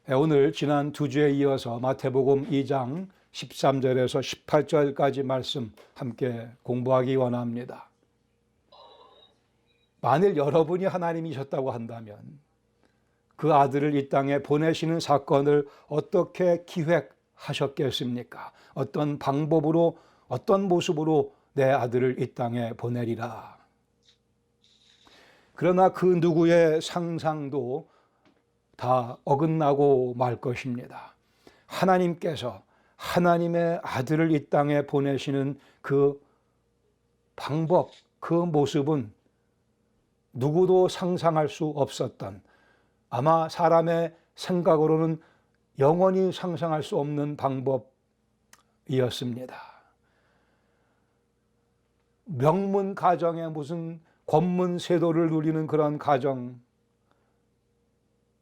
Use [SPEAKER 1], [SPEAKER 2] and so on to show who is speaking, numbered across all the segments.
[SPEAKER 1] 오늘 지난 두 주에 이어서 마태복음 2장 13절에서 18절까지 말씀 함께 공부하기 원합니다. 만일 여러분이 하나님이셨다고 한다면 그 아들을 이 땅에 보내시는 사건을 어떻게 기획하셨겠습니까? 어떤 방법으로, 어떤 모습으로 내 아들을 이 땅에 보내리라. 그러나 그 누구의 상상도 다 어긋나고 말 것입니다. 하나님께서 하나님의 아들을 이 땅에 보내시는 그 방법, 그 모습은 누구도 상상할 수 없었던, 아마 사람의 생각으로는 영원히 상상할 수 없는 방법이었습니다. 명문 가정에 무슨 권문 세도를 누리는 그런 가정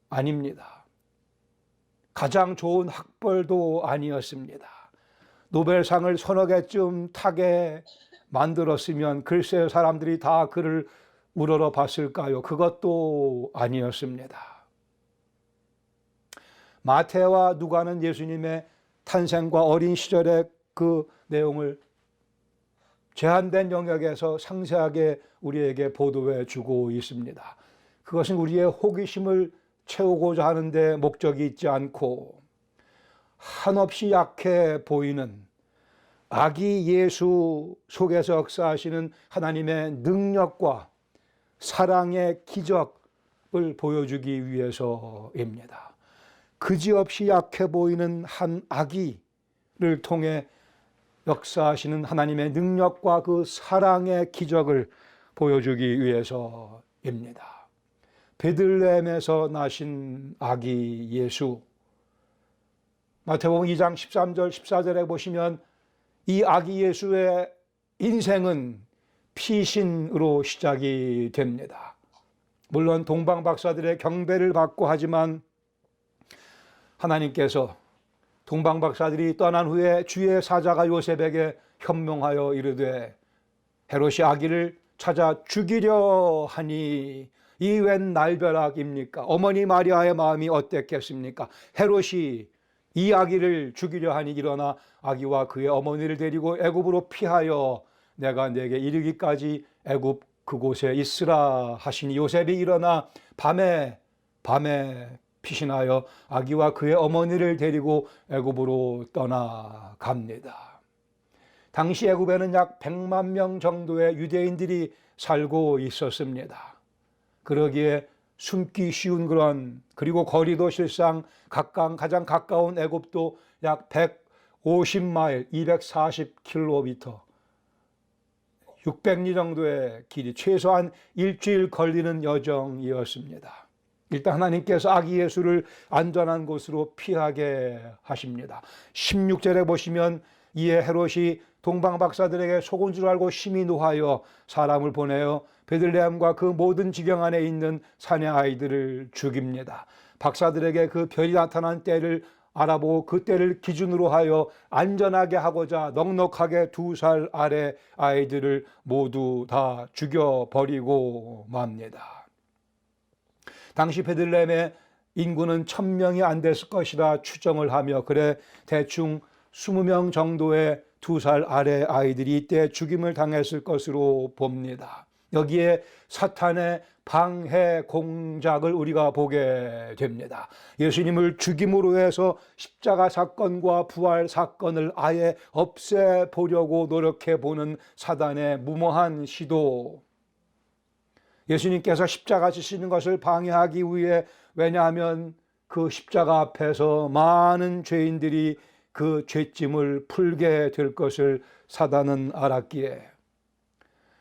[SPEAKER 1] 아닙니다. 가장 좋은 학벌도 아니었습니다. 노벨상을 서너 개쯤 타게 만들었으면 글쎄 사람들이 다 그를 우러러 봤을까요? 그것도 아니었습니다. 마태와 누가는 예수님의 탄생과 어린 시절의 그 내용을 제한된 영역에서 상세하게 우리에게 보도해 주고 있습니다. 그것은 우리의 호기심을 채우고자 하는데 목적이 있지 않고 한없이 약해 보이는 아기 예수 속에서 역사하시는 하나님의 능력과 사랑의 기적을 보여주기 위해서입니다. 그지없이 약해 보이는 한 아기를 통해 역사하시는 하나님의 능력과 그 사랑의 기적을 보여주기 위해서입니다. 베들레헴에서 나신 아기 예수, 마태복음 2장 13절 14절에 보시면 이 아기 예수의 인생은 피신으로 시작이 됩니다. 물론 동방 박사들의 경배를 받고 하지만 하나님께서 동방 박사들이 떠난 후에 주의 사자가 요셉에게 현명하여 이르되 헤롯이 아기를 찾아 죽이려 하니 이 웬 날벼락입니까? 어머니 마리아의 마음이 어땠겠습니까? 헤롯이 이 아기를 죽이려 하니 일어나 아기와 그의 어머니를 데리고 애굽으로 피하여 내가 내게 이르기까지 애굽 그곳에 있으라 하시니 요셉이 일어나 밤에 피신하여 아기와 그의 어머니를 데리고 애굽으로 떠나갑니다. 당시 애굽에는 약 100만 명 정도의 유대인들이 살고 있었습니다. 그러기에 숨기 쉬운 그런, 그리고 거리도 실상 가장 가까운 애굽도 약 150마일, 240km, 600리 정도의 길이, 최소한 일주일 걸리는 여정이었습니다. 일단 하나님께서 아기 예수를 안전한 곳으로 피하게 하십니다. 16절에 보시면 이에 헤롯이 동방 박사들에게 속은 줄 알고 심히 노하여 사람을 보내어 베들레헴과 그 모든 지경 안에 있는 사내 아이들을 죽입니다. 박사들에게 그 별이 나타난 때를 알아보고 그 때를 기준으로 하여 안전하게 하고자 넉넉하게 2살 아래 아이들을 모두 다 죽여버리고 맙니다. 당시 베들레헴의 인구는 1000명이 안 됐을 것이라 추정을 하며 그래 대충 20명 정도의 2살 아래 아이들이 이때 죽임을 당했을 것으로 봅니다. 여기에 사탄의 방해 공작을 우리가 보게 됩니다. 예수님을 죽임으로 해서 십자가 사건과 부활 사건을 아예 없애보려고 노력해보는 사단의 무모한 시도, 예수님께서 십자가 지시는 것을 방해하기 위해, 왜냐하면 그 십자가 앞에서 많은 죄인들이 그 죄짐을 풀게 될 것을 사단은 알았기에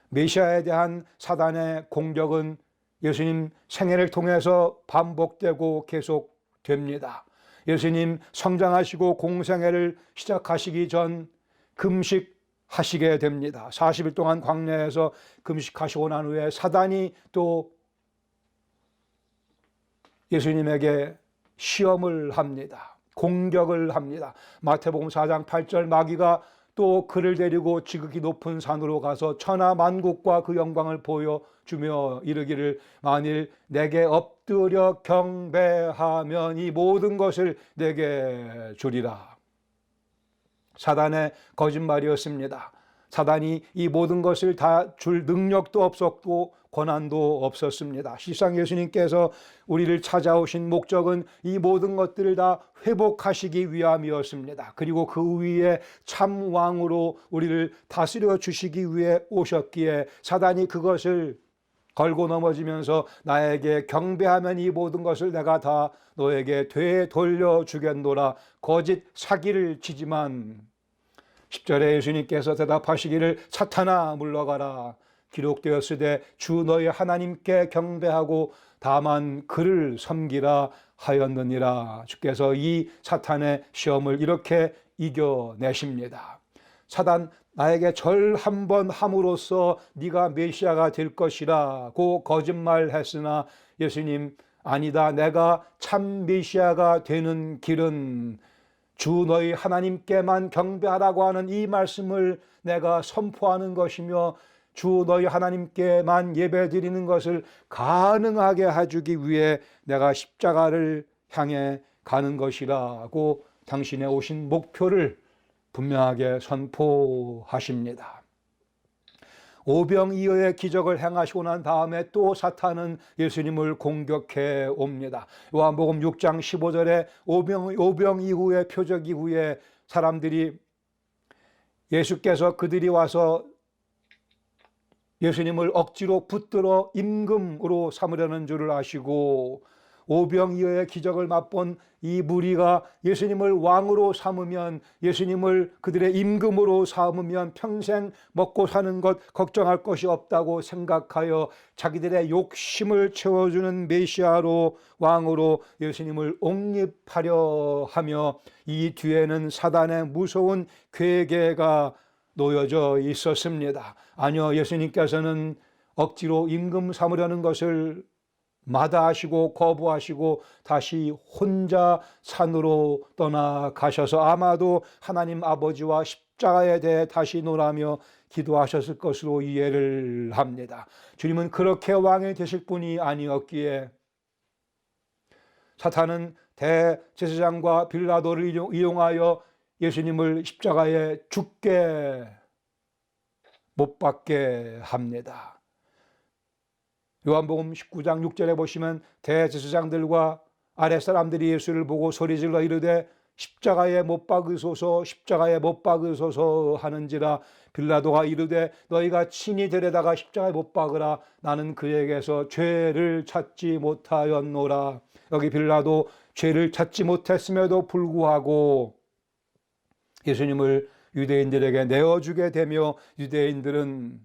[SPEAKER 1] 메시아에 대한 사단의 공격은 예수님 생애를 통해서 반복되고 계속됩니다. 예수님 성장하시고 공생애를 시작하시기 전 금식하시게 됩니다. 40일 동안 광야에서 금식하시고 난 후에 사단이 또 예수님에게 시험을 합니다. 공격을 합니다. 마태복음 4장 8절 마귀가 또 그를 데리고 지극히 높은 산으로 가서 천하 만국과 그 영광을 보여주며 이르기를 만일 내게 엎드려 경배하면 이 모든 것을 내게 주리라. 사단의 거짓말이었습니다. 사단이 이 모든 것을 다 줄 능력도 없었고 권한도 없었습니다. 실상 예수님께서 우리를 찾아오신 목적은 이 모든 것들을 다 회복하시기 위함이었습니다. 그리고 그 위에 참 왕으로 우리를 다스려 주시기 위해 오셨기에 사단이 그것을 걸고 넘어지면서 나에게 경배하면 이 모든 것을 내가 다 너에게 되돌려 주겠노라 거짓 사기를 치지만 10절에 예수님께서 대답하시기를 사탄아 물러가라. 기록되었으되 주 너희 하나님께 경배하고 다만 그를 섬기라 하였느니라. 주께서 이 사탄의 시험을 이렇게 이겨내십니다. 사단 나에게 절 한 번 함으로써 네가 메시아가 될 것이라고 거짓말했으나 예수님 아니다. 내가 참 메시아가 되는 길은 주 너희 하나님께만 경배하라고 하는 이 말씀을 내가 선포하는 것이며 주 너희 하나님께만 예배드리는 것을 가능하게 해주기 위해 내가 십자가를 향해 가는 것이라고 당신의 오신 목표를 분명하게 선포하십니다. 오병이어의 기적을 행하시고 난 다음에 또 사탄은 예수님을 공격해 옵니다. 요한복음 6장 15절에 오병이후의 표적 이후에 사람들이 예수께서 그들이 와서 예수님을 억지로 붙들어 임금으로 삼으려는 줄을 아시고 오병이어의 기적을 맛본 이 무리가 예수님을 왕으로 삼으면 예수님을 그들의 임금으로 삼으면 평생 먹고 사는 것 걱정할 것이 없다고 생각하여 자기들의 욕심을 채워주는 메시아로 왕으로 예수님을 옹립하려 하며 이 뒤에는 사단의 무서운 괴계가 놓여져 있었습니다. 아니요, 예수님께서는 억지로 임금 삼으려는 것을 마다하시고 거부하시고 다시 혼자 산으로 떠나가셔서 아마도 하나님 아버지와 십자가에 대해 다시 논하며 기도하셨을 것으로 이해를 합니다. 주님은 그렇게 왕이 되실 분이 아니었기에 사탄은 대제사장과 빌라도를 이용하여 예수님을 십자가에 죽게 못 박게 합니다. 요한복음 19장 6절에 보시면 대제사장들과 아랫사람들이 예수를 보고 소리질러 이르되 십자가에 못 박으소서 십자가에 못 박으소서 하는지라 빌라도가 이르되 너희가 친히 데려다가 십자가에 못 박으라 나는 그에게서 죄를 찾지 못하였노라. 여기 빌라도 죄를 찾지 못했음에도 불구하고 예수님을 유대인들에게 내어주게 되며 유대인들은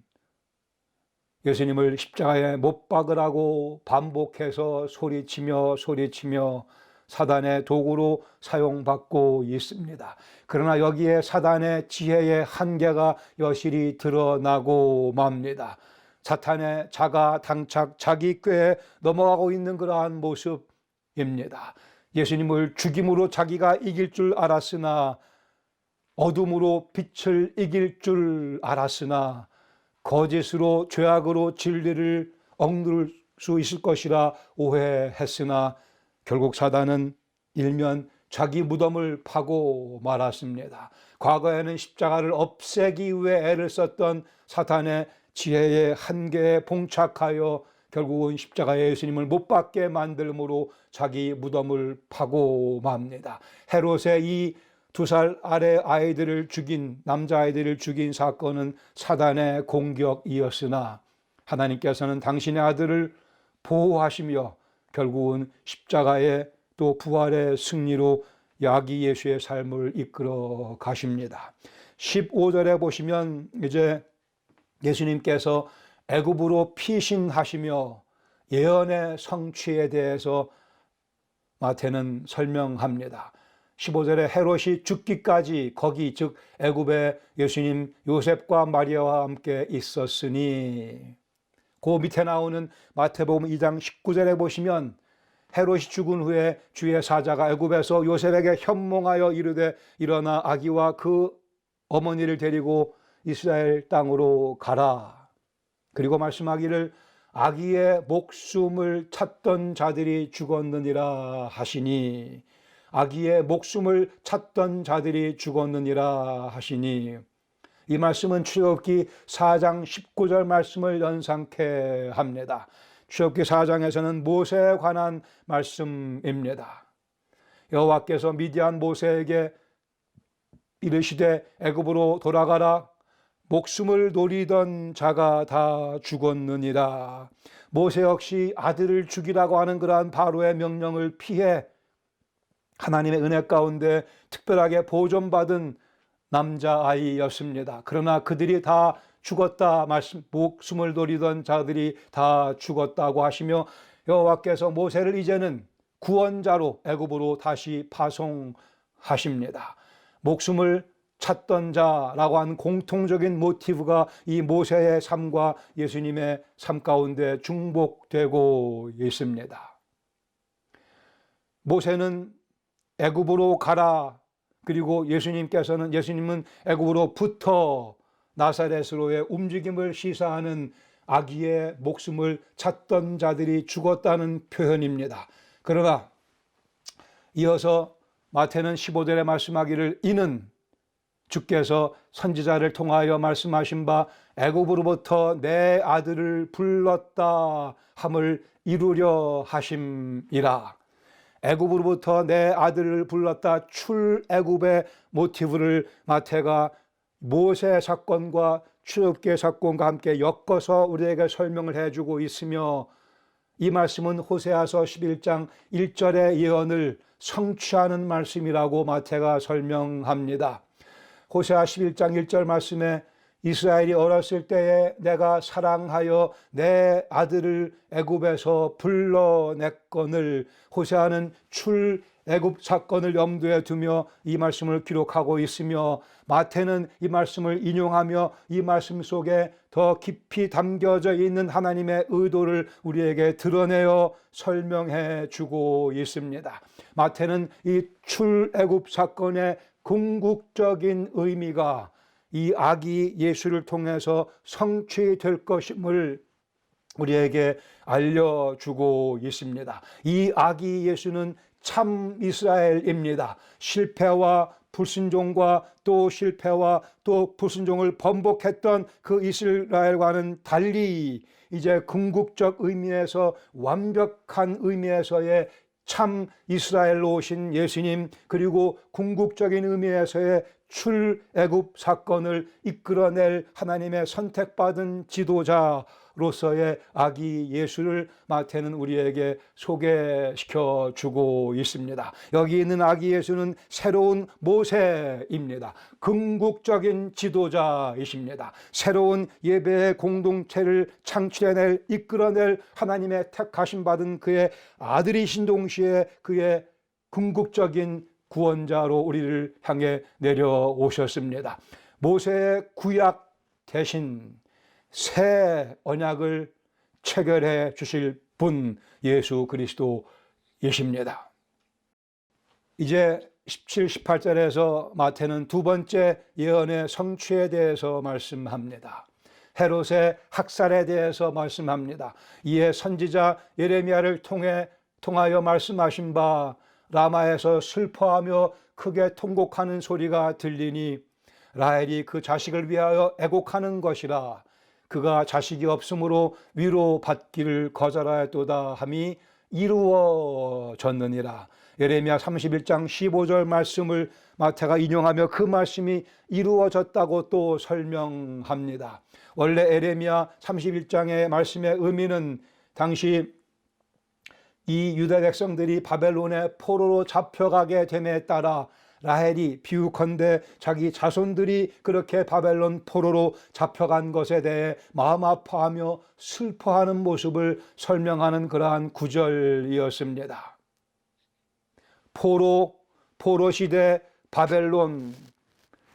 [SPEAKER 1] 예수님을 십자가에 못 박으라고 반복해서 소리치며 사단의 도구로 사용받고 있습니다. 그러나 여기에 사단의 지혜의 한계가 여실히 드러나고 맙니다. 사탄의 자가 당착 자기 꾀에 넘어가고 있는 그러한 모습입니다. 예수님을 죽임으로 자기가 이길 줄 알았으나 어둠으로 빛을 이길 줄 알았으나 거짓으로 죄악으로 진리를 억누를 수 있을 것이라 오해했으나 결국 사단은 일면 자기 무덤을 파고 말았습니다. 과거에는 십자가를 없애기 위해 애를 썼던 사탄의 지혜의 한계에 봉착하여 결국은 십자가에 예수님을 못 박게 만들므로 자기 무덤을 파고 맙니다. 헤롯의 이 2살 아래 아이들을 죽인 남자아이들을 죽인 사건은 사단의 공격이었으나 하나님께서는 당신의 아들을 보호하시며 결국은 십자가의 또 부활의 승리로 야기 예수의 삶을 이끌어 가십니다. 15절에 보시면 이제 예수님께서 애굽으로 피신하시며 예언의 성취에 대해서 마태는 설명합니다. 15절에 헤롯이 죽기까지 거기 즉 애굽에 예수님 요셉과 마리아와 함께 있었으니 그 밑에 나오는 마태복음 2장 19절에 보시면 헤롯이 죽은 후에 주의 사자가 애굽에서 요셉에게 현몽하여 이르되 일어나 아기와 그 어머니를 데리고 이스라엘 땅으로 가라. 그리고 말씀하기를 아기의 목숨을 찾던 자들이 죽었느니라 하시니, 아기의 목숨을 찾던 자들이 죽었느니라 하시니, 이 말씀은 출애굽기 4장 19절 말씀을 연상케 합니다. 출애굽기 4장에서는 모세에 관한 말씀입니다. 여호와께서 미디안 모세에게 이르시되 애굽으로 돌아가라. 목숨을 노리던 자가 다 죽었느니라. 모세 역시 아들을 죽이라고 하는 그러한 바로의 명령을 피해 하나님의 은혜 가운데 특별하게 보존받은 남자아이였습니다. 그러나 그들이 다 죽었다, 목숨을 노리던 자들이 다 죽었다고 하시며 여호와께서 모세를 이제는 구원자로 애굽으로 다시 파송하십니다. 목숨을 찾던 자라고 하는 공통적인 모티브가 이 모세의 삶과 예수님의 삶 가운데 중복되고 있습니다. 모세는 애굽으로 가라, 그리고 예수님은 애굽으로부터 나사렛으로의 움직임을 시사하는 아기의 목숨을 찾던 자들이 죽었다는 표현입니다. 그러나 이어서 마태는 15절에 말씀하기를 이는 주께서 선지자를 통하여 말씀하신 바 애굽으로부터 내 아들을 불렀다 함을 이루려 하심이라. 애굽으로부터 내 아들을 불렀다, 출애굽의 모티브를 마태가 모세 사건과 출애굽기 사건과 함께 엮어서 우리에게 설명을 해주고 있으며, 이 말씀은 호세아서 11장 1절의 예언을 성취하는 말씀이라고 마태가 설명합니다. 호세아 11장 1절 말씀에 이스라엘이 어렸을 때에 내가 사랑하여 내 아들을 애굽에서 불러냈거늘, 호세아는 출애굽 사건을 염두에 두며 이 말씀을 기록하고 있으며, 마태는 이 말씀을 인용하며 이 말씀 속에 더 깊이 담겨져 있는 하나님의 의도를 우리에게 드러내어 설명해 주고 있습니다. 마태는 이 출애굽 사건의 궁극적인 의미가 이 아기 예수를 통해서 성취될 것임을 우리에게 알려주고 있습니다. 이 아기 예수는 참 이스라엘입니다. 실패와 불순종과 또 실패와 또 불순종을 번복했던 그 이스라엘과는 달리 이제 궁극적 의미에서, 완벽한 의미에서의 참 이스라엘로 오신 예수님, 그리고 궁극적인 의미에서의 출애굽 사건을 이끌어낼 하나님의 선택받은 지도자로서의 아기 예수를 마태는 우리에게 소개시켜 주고 있습니다. 여기 있는 아기 예수는 새로운 모세입니다. 궁극적인 지도자이십니다. 새로운 예배의 공동체를 창출해낼, 이끌어낼 하나님의 택하심 받은 그의 아들이신 동시에 그의 궁극적인 구원자로 우리를 향해 내려오셨습니다. 모세의 구약 대신 새 언약을 체결해 주실 분 예수 그리스도이십니다. 이제 17, 18절에서 마태는 두 번째 예언의 성취에 대해서 말씀합니다. 헤롯의 학살에 대해서 말씀합니다. 이에 선지자 예레미야를 통하여 말씀하신 바 라마에서 슬퍼하며 크게 통곡하는 소리가 들리니 라헬이 그 자식을 위하여 애곡하는 것이라. 그가 자식이 없으므로 위로받기를 거절하였도다 함이 이루어졌느니라. 예레미야 31장 15절 말씀을 마태가 인용하며 그 말씀이 이루어졌다고 또 설명합니다. 원래 예레미야 31장의 말씀의 의미는 당시 이 유다 백성들이 바벨론의 포로로 잡혀가게 됨에 따라 라헬이 비유컨대 자기 자손들이 그렇게 바벨론 포로로 잡혀간 것에 대해 마음 아파하며 슬퍼하는 모습을 설명하는 그러한 구절이었습니다. 포로 시대 바벨론.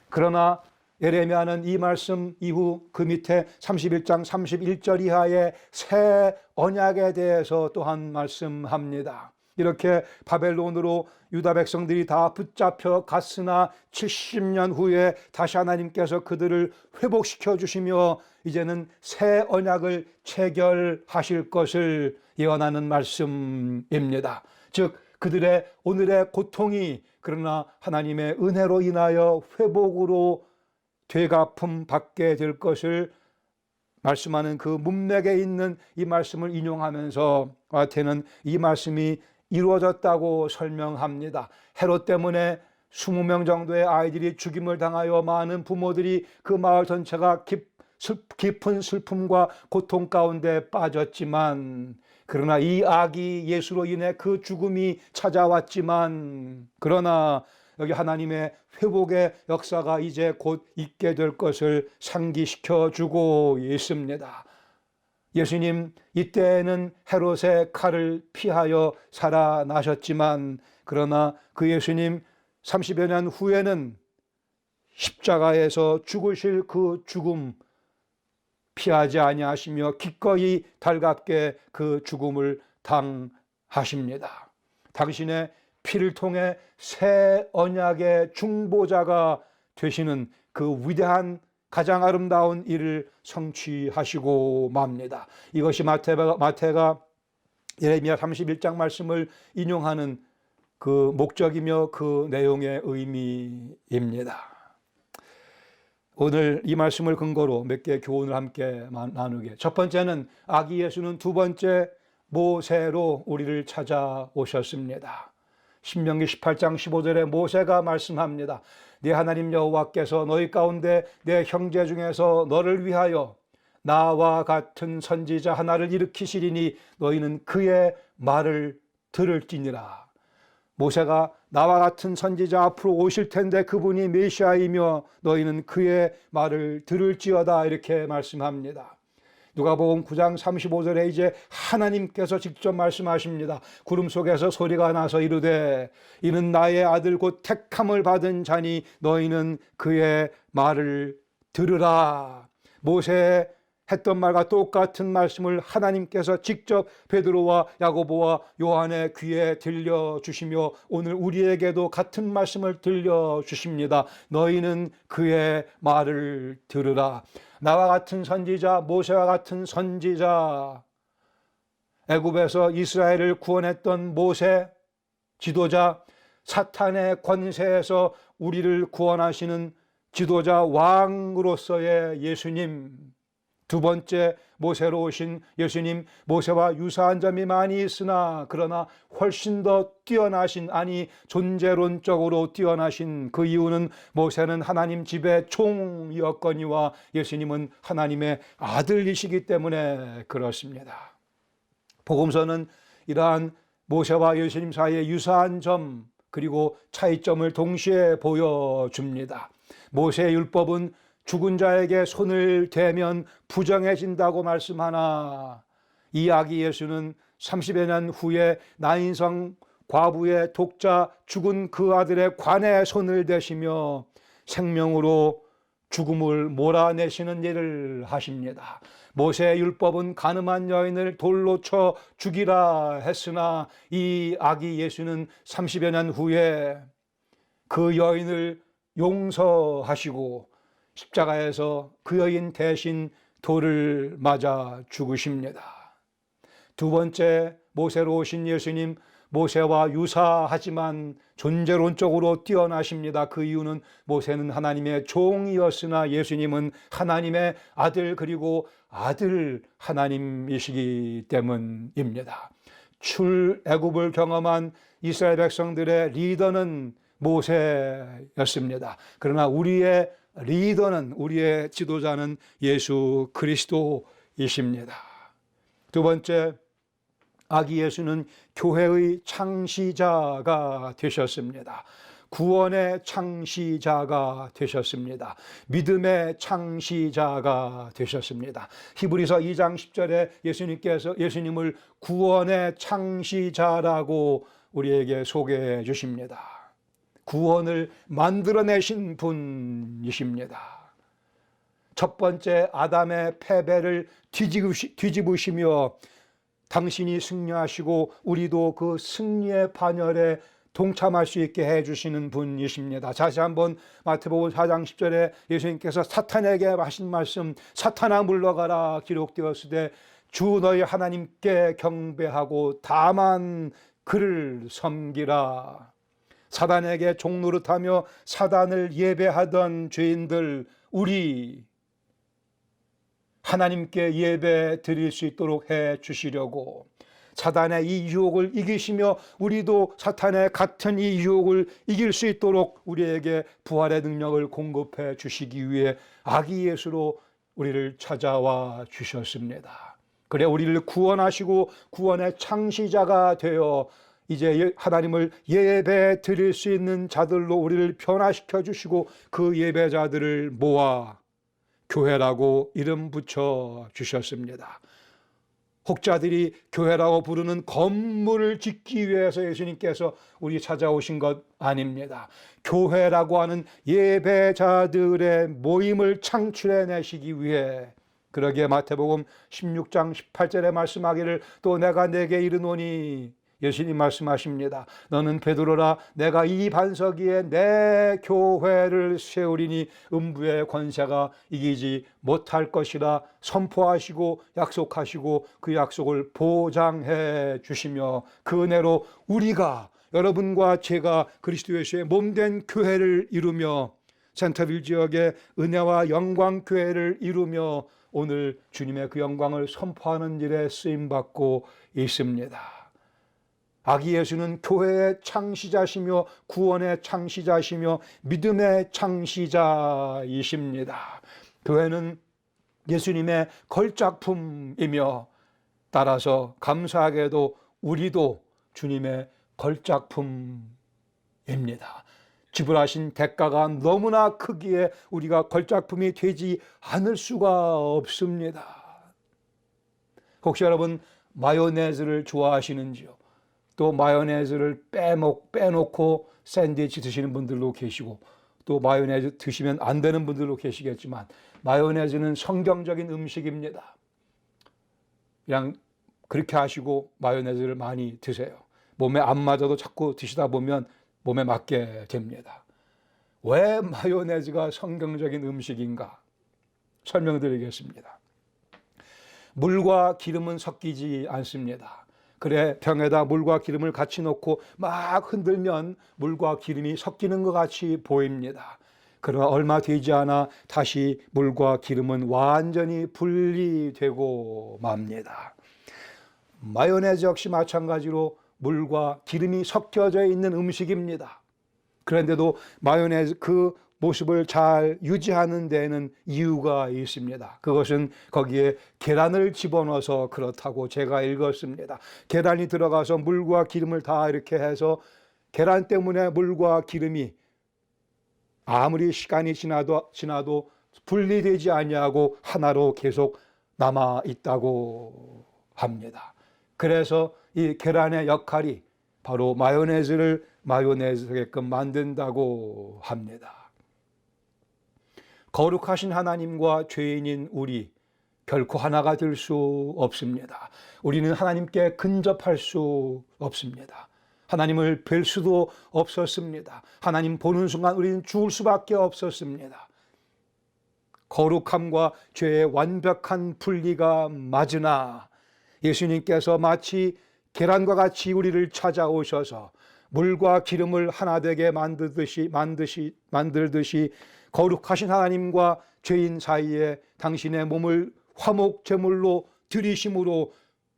[SPEAKER 1] 그러나 예레미야는 이 말씀 이후 그 밑에 31장 31절 이하의 새 언약에 대해서 또한 말씀합니다. 이렇게 바벨론으로 유다 백성들이 다 붙잡혀 갔으나 70년 후에 다시 하나님께서 그들을 회복시켜 주시며 이제는 새 언약을 체결하실 것을 예언하는 말씀입니다. 즉 그들의 오늘의 고통이 그러나 하나님의 은혜로 인하여 회복으로 되갚음 받게 될 것을 말씀하는 그 문맥에 있는 이 말씀을 인용하면서 마태는 이 말씀이 이루어졌다고 설명합니다. 헤롯 때문에 20명 정도의 아이들이 죽임을 당하여 많은 부모들이 그 마을 전체가 깊은 슬픔과 고통 가운데 빠졌지만 그러나 이 아기 예수로 인해 그 죽음이 찾아왔지만 그러나 여기 하나님의 회복의 역사가 이제 곧 있게 될 것을 상기시켜 주고 있습니다. 예수님 이때에는 헤롯의 칼을 피하여 살아나셨지만 그러나 그 예수님 30여 년 후에는 십자가에서 죽으실 그 죽음 피하지 아니하시며 기꺼이 달갑게 그 죽음을 당하십니다. 당신의 피를 통해 새 언약의 중보자가 되시는 그 위대한 가장 아름다운 일을 성취하시고 맙니다. 이것이 마태가 예레미야 31장 말씀을 인용하는 그 목적이며 그 내용의 의미입니다. 오늘 이 말씀을 근거로 몇 개의 교훈을 함께 나누게. 첫 번째는 아기 예수는 두 번째 모세로 우리를 찾아오셨습니다. 신명기 18장 15절에 모세가 말씀합니다. 네 하나님 여호와께서 너희 가운데 내 형제 중에서 너를 위하여 나와 같은 선지자 하나를 일으키시리니 너희는 그의 말을 들을지니라. 모세가 나와 같은 선지자 앞으로 오실 텐데 그분이 메시아이며 너희는 그의 말을 들을지어다 이렇게 말씀합니다. 누가복음 9장 35절에 이제 하나님께서 직접 말씀하십니다. 구름 속에서 소리가 나서 이르되 이는 나의 아들 곧 택함을 받은 자니 너희는 그의 말을 들으라. 모세 했던 말과 똑같은 말씀을 하나님께서 직접 베드로와 야고보와 요한의 귀에 들려주시며 오늘 우리에게도 같은 말씀을 들려주십니다. 너희는 그의 말을 들으라. 나와 같은 선지자, 모세와 같은 선지자, 애굽에서 이스라엘을 구원했던 모세, 지도자, 사탄의 권세에서 우리를 구원하시는 지도자 왕으로서의 예수님, 두 번째 모세로 오신 예수님, 모세와 유사한 점이 많이 있으나 그러나 훨씬 더 뛰어나신, 아니 존재론적으로 뛰어나신 그 이유는 모세는 하나님 집의 종이었거니와 예수님은 하나님의 아들이시기 때문에 그렇습니다. 복음서는 이러한 모세와 예수님 사이의 유사한 점 그리고 차이점을 동시에 보여줍니다. 모세의 율법은 죽은 자에게 손을 대면 부정해진다고 말씀하나 이 아기 예수는 30여 년 후에 나인성 과부의 독자 죽은 그 아들의 관에 손을 대시며 생명으로 죽음을 몰아내시는 일을 하십니다. 모세의 율법은 가늠한 여인을 돌로 쳐 죽이라 했으나 이 아기 예수는 30여 년 후에 그 여인을 용서하시고 십자가에서 그 여인 대신 돌을 맞아 죽으십니다. 두 번째 모세로 오신 예수님, 모세와 유사하지만 존재론적으로 뛰어나십니다. 그 이유는 모세는 하나님의 종이었으나 예수님은 하나님의 아들 그리고 아들 하나님이시기 때문입니다. 출애굽을 경험한 이스라엘 백성들의 리더는 모세였습니다. 그러나 우리의 리더는, 우리의 지도자는 예수 그리스도이십니다. 두 번째, 아기 예수는 교회의 창시자가 되셨습니다. 구원의 창시자가 되셨습니다. 믿음의 창시자가 되셨습니다. 히브리서 2장 10절에 예수님을 구원의 창시자라고 우리에게 소개해 주십니다. 구원을 만들어내신 분이십니다. 첫 번째 아담의 패배를 뒤집으시며 당신이 승리하시고 우리도 그 승리의 반열에 동참할 수 있게 해주시는 분이십니다. 다시 한번 마태복음 4장 10절에 예수님께서 사탄에게 하신 말씀, 사탄아 물러가라 기록되었으되 주 너희 하나님께 경배하고 다만 그를 섬기라. 사단에게 종노릇하며 사단을 예배하던 죄인들, 우리 하나님께 예배 드릴 수 있도록 해 주시려고, 사단의 이 유혹을 이기시며 우리도 사탄의 같은 이 유혹을 이길 수 있도록 우리에게 부활의 능력을 공급해 주시기 위해 아기 예수로 우리를 찾아와 주셨습니다. 그래 우리를 구원하시고 구원의 창시자가 되어 이제 하나님을 예배 드릴 수 있는 자들로 우리를 변화시켜 주시고 그 예배자들을 모아 교회라고 이름 붙여 주셨습니다. 혹자들이 교회라고 부르는 건물을 짓기 위해서 예수님께서 우리 찾아오신 것 아닙니다. 교회라고 하는 예배자들의 모임을 창출해내시기 위해, 그러기에 마태복음 16장 18절에 말씀하기를 또 내가 네게 이르노니, 예수님 말씀하십니다. 너는 베드로라, 내가 이 반석 위에 내 교회를 세우리니 음부의 권세가 이기지 못할 것이라 선포하시고 약속하시고 그 약속을 보장해 주시며 그 은혜로 우리가, 여러분과 제가 그리스도 예수의 몸된 교회를 이루며 센터빌 지역의 은혜와 영광 교회를 이루며 오늘 주님의 그 영광을 선포하는 일에 쓰임받고 있습니다. 아기 예수는 교회의 창시자시며 구원의 창시자시며 믿음의 창시자이십니다. 교회는 예수님의 걸작품이며 따라서 감사하게도 우리도 주님의 걸작품입니다. 지불하신 대가가 너무나 크기에 우리가 걸작품이 되지 않을 수가 없습니다. 혹시 여러분 마요네즈를 좋아하시는지요? 또 마요네즈를 빼놓고 샌드위치 드시는 분들도 계시고, 또 마요네즈 드시면 안 되는 분들도 계시겠지만 마요네즈는 성경적인 음식입니다. 그냥 그렇게 하시고 마요네즈를 많이 드세요. 몸에 안 맞아도 자꾸 드시다 보면 몸에 맞게 됩니다. 왜 마요네즈가 성경적인 음식인가? 설명드리겠습니다. 물과 기름은 섞이지 않습니다. 그래 병에다 물과 기름을 같이 넣고 막 흔들면 물과 기름이 섞이는 것 같이 보입니다. 그러나 얼마 되지 않아 다시 물과 기름은 완전히 분리되고 맙니다. 마요네즈 역시 마찬가지로 물과 기름이 섞여져 있는 음식입니다. 그런데도 마요네즈 그 모습을 잘 유지하는 데에는 이유가 있습니다. 그것은 거기에 계란을 집어넣어서 그렇다고 제가 읽었습니다. 계란이 들어가서 물과 기름을 다 이렇게 해서 계란 때문에 물과 기름이 아무리 시간이 지나도 분리되지 아니하고 하나로 계속 남아 있다고 합니다. 그래서 이 계란의 역할이 바로 마요네즈를 마요네즈게끔 만든다고 합니다. 거룩하신 하나님과 죄인인 우리 결코 하나가 될 수 없습니다. 우리는 하나님께 근접할 수 없습니다. 하나님을 뵐 수도 없었습니다. 하나님 보는 순간 우리는 죽을 수밖에 없었습니다. 거룩함과 죄의 완벽한 분리가 맞으나 예수님께서 마치 계란과 같이 우리를 찾아오셔서 물과 기름을 하나 되게 만들듯이 거룩하신 하나님과 죄인 사이에 당신의 몸을 화목 제물로 드리심으로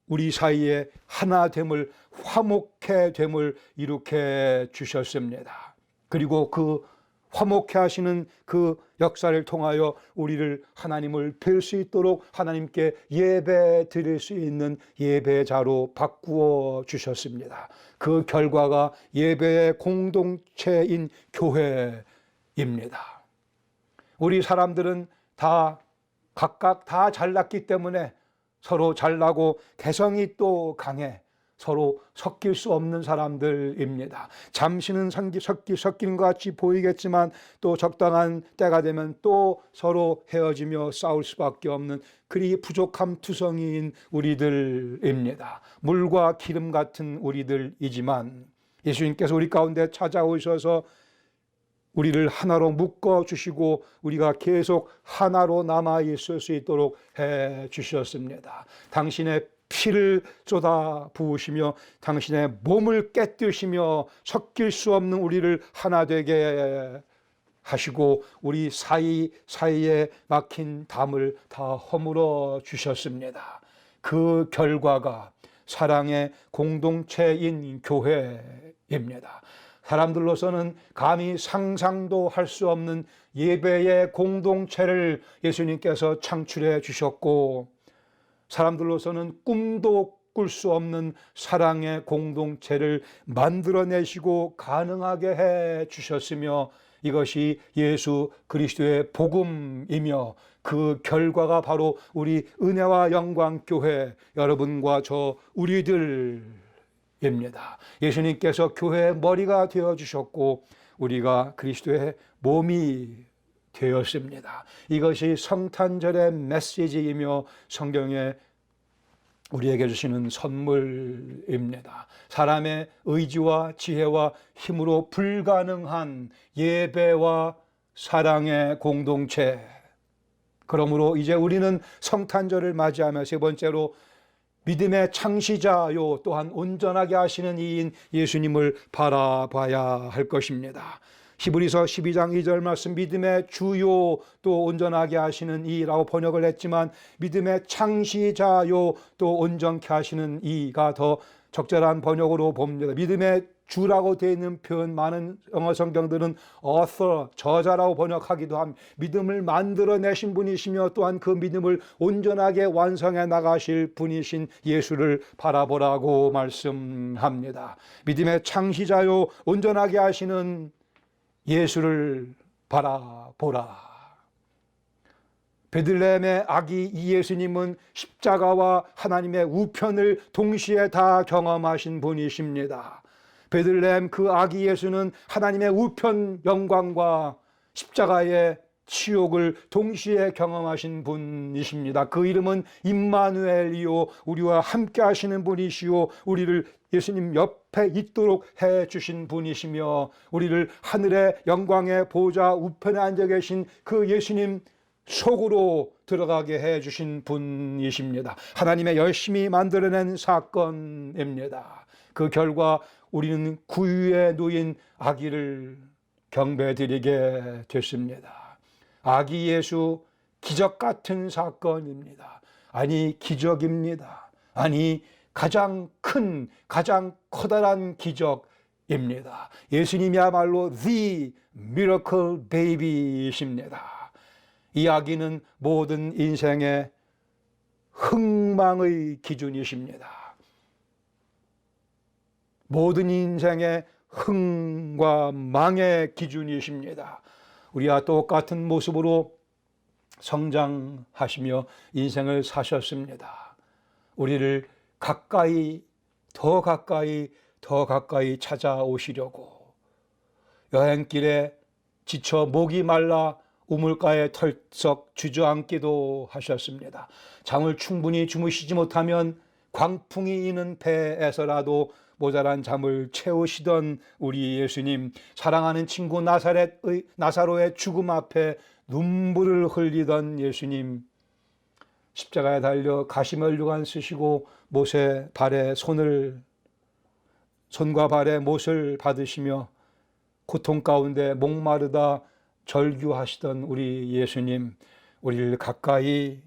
[SPEAKER 1] 우리 사이에 하나됨을, 화목해 됨을 이룩해 주셨습니다. 그리고 그 화목해 하시는 그 역사를 통하여 우리를 하나님을 뵐 수 있도록 하나님께 예배 드릴 수 있는 예배자로 바꾸어 주셨습니다. 그 결과가 예배의 공동체인 교회입니다. 우리 사람들은 다 각각 다 잘났기 때문에 서로 잘나고 개성이 또 강해 서로 섞일 수 없는 사람들입니다. 잠시는 섞인 것 같이 보이겠지만 또 적당한 때가 되면 또 서로 헤어지며 싸울 수밖에 없는 그리 부족함 투성이인 우리들입니다. 물과 기름 같은 우리들이지만 예수님께서 우리 가운데 찾아오셔서 우리를 하나로 묶어 주시고 우리가 계속 하나로 남아 있을 수 있도록 해 주셨습니다. 당신의 피를 쏟아 부으시며 당신의 몸을 깨뜨시며 섞일 수 없는 우리를 하나 되게 하시고 우리 사이에 막힌 담을 다 허물어 주셨습니다. 그 결과가 사랑의 공동체인 교회입니다. 사람들로서는 감히 상상도 할 수 없는 예배의 공동체를 예수님께서 창출해 주셨고 사람들로서는 꿈도 꿀 수 없는 사랑의 공동체를 만들어내시고 가능하게 해 주셨으며 이것이 예수 그리스도의 복음이며 그 결과가 바로 우리 은혜와 영광 교회 여러분과 저 우리들입니다. 예수님께서 교회의 머리가 되어주셨고 우리가 그리스도의 몸이 되었습니다. 이것이 성탄절의 메시지이며 성경에 우리에게 주시는 선물입니다. 사람의 의지와 지혜와 힘으로 불가능한 예배와 사랑의 공동체. 그러므로 이제 우리는 성탄절을 맞이하며 세 번째로 믿음의 창시자요 또한 온전하게 하시는 이인 예수님을 바라봐야 할 것입니다. 히브리서 12장 2절 말씀 믿음의 주요 또 온전하게 하시는 이라고 번역을 했지만 믿음의 창시자요 또 온전케 하시는 이가 더 적절한 번역으로 봅니다. 믿음의 주라고 되어 있는 표현 많은 영어 성경들은 author, 저자라고 번역하기도 합니다. 믿음을 만들어내신 분이시며 또한 그 믿음을 온전하게 완성해 나가실 분이신 예수를 바라보라고 말씀합니다. 믿음의 창시자요 온전하게 하시는 예수를 바라보라. 베들레헴의 아기 이 예수님은 십자가와 하나님의 우편을 동시에 다 경험하신 분이십니다. 베들레헴 그 아기 예수는 하나님의 우편 영광과 십자가의 치욕을 동시에 경험하신 분이십니다. 그 이름은 임마누엘이요 우리와 함께 하시는 분이시요 우리를 예수님 옆에 있도록 해 주신 분이시며 우리를 하늘의 영광의 보좌 우편에 앉아 계신 그 예수님 속으로 들어가게 해 주신 분이십니다. 하나님의 열심히 만들어낸 사건입니다. 그 결과 우리는 구유에 놓인 아기를 경배드리게 됐습니다. 아기 예수 기적 같은 사건입니다. 아니 기적입니다. 아니 가장 큰 가장 커다란 기적입니다. 예수님이야말로 The Miracle Baby이십니다. 이 아기는 모든 인생의 흥망의 기준이십니다. 모든 인생의 흥과 망의 기준이십니다. 우리와 똑같은 모습으로 성장하시며 인생을 사셨습니다. 우리를 가까이 더 가까이 찾아오시려고 여행길에 지쳐 목이 말라 우물가에 털썩 주저앉기도 하셨습니다. 잠을 충분히 주무시지 못하면 광풍이 이는 배에서라도 모자란 잠을 채우시던 우리 예수님, 사랑하는 친구 나사로의 죽음 앞에 눈물을 흘리던 예수님, 십자가에 달려 가시면류관 쓰시고 못에 발에 손과 발에 못을 받으시며 고통 가운데 목마르다 절규하시던 우리 예수님, 우리를 가까이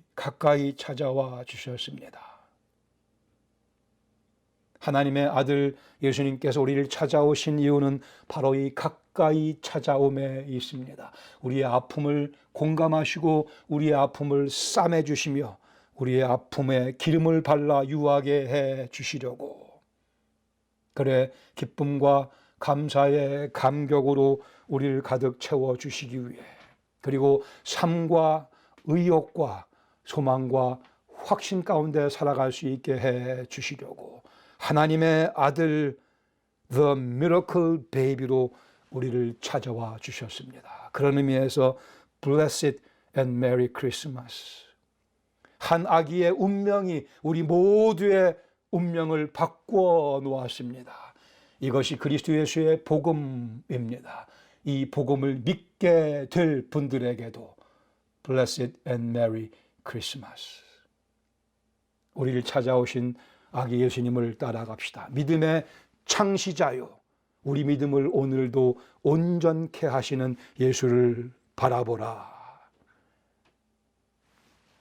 [SPEAKER 1] 찾아와 주셨습니다. 하나님의 아들 예수님께서 우리를 찾아오신 이유는 바로 이 가까이 찾아옴에 있습니다. 우리의 아픔을 공감하시고 우리의 아픔을 싸매 주시며 우리의 아픔에 기름을 발라 유하게 해 주시려고, 그래 기쁨과 감사의 감격으로 우리를 가득 채워 주시기 위해, 그리고 삶과 의욕과 소망과 확신 가운데 살아갈 수 있게 해 주시려고 하나님의 아들 The Miracle Baby로 우리를 찾아와 주셨습니다. 그런 의미에서 Blessed and Merry Christmas. 한 아기의 운명이 우리 모두의 운명을 바꾸어 놓았습니다. 이것이 그리스도 예수의 복음입니다. 이 복음을 믿게 될 분들에게도 Blessed and Merry Christmas. 우리를 찾아오신 아기 예수님을 따라갑시다. 믿음의 창시자요, 우리 믿음을 오늘도 온전케 하시는 예수를 바라보라.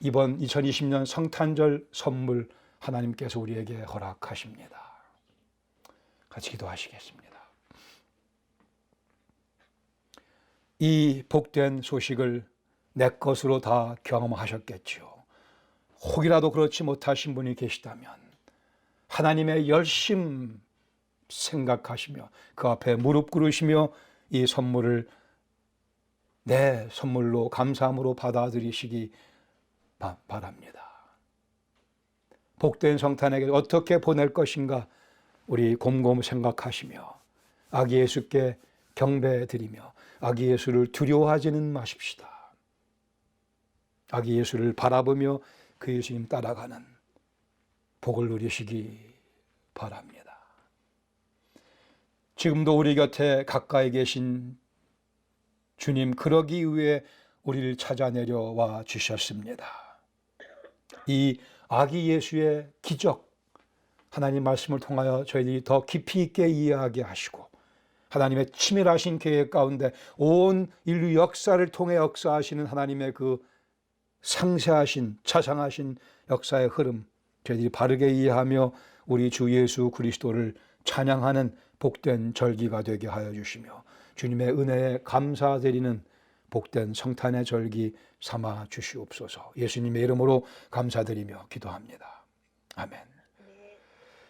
[SPEAKER 1] 이번 2020년 성탄절 선물 하나님께서 우리에게 허락하십니다. 같이 기도하시겠습니다. 이 복된 소식을 내 것으로 다 경험하셨겠지요. 혹이라도 그렇지 못하신 분이 계시다면 하나님의 열심 생각하시며 그 앞에 무릎 꿇으시며 이 선물을 내 선물로 감사함으로 받아들이시기 바랍니다. 복된 성탄에게 어떻게 보낼 것인가 우리 곰곰 생각하시며 아기 예수께 경배드리며 아기 예수를 두려워하지는 마십시다. 아기 예수를 바라보며 그 예수님 따라가는 복을 누리시기 바랍니다. 지금도 우리 곁에 가까이 계신 주님, 그러기 위해 우리를 찾아 내려와 주셨습니다. 이 아기 예수의 기적, 하나님 말씀을 통하여 저희들이 더 깊이 있게 이해하게 하시고 하나님의 치밀하신 계획 가운데 온 인류 역사를 통해 역사하시는 하나님의 그 상세하신 자상하신 역사의 흐름 저희들이 바르게 이해하며 우리 주 예수 그리스도를 찬양하는 복된 절기가 되게 하여 주시며 주님의 은혜에 감사드리는 복된 성탄의 절기 삼아 주시옵소서. 예수님의 이름으로 감사드리며 기도합니다. 아멘.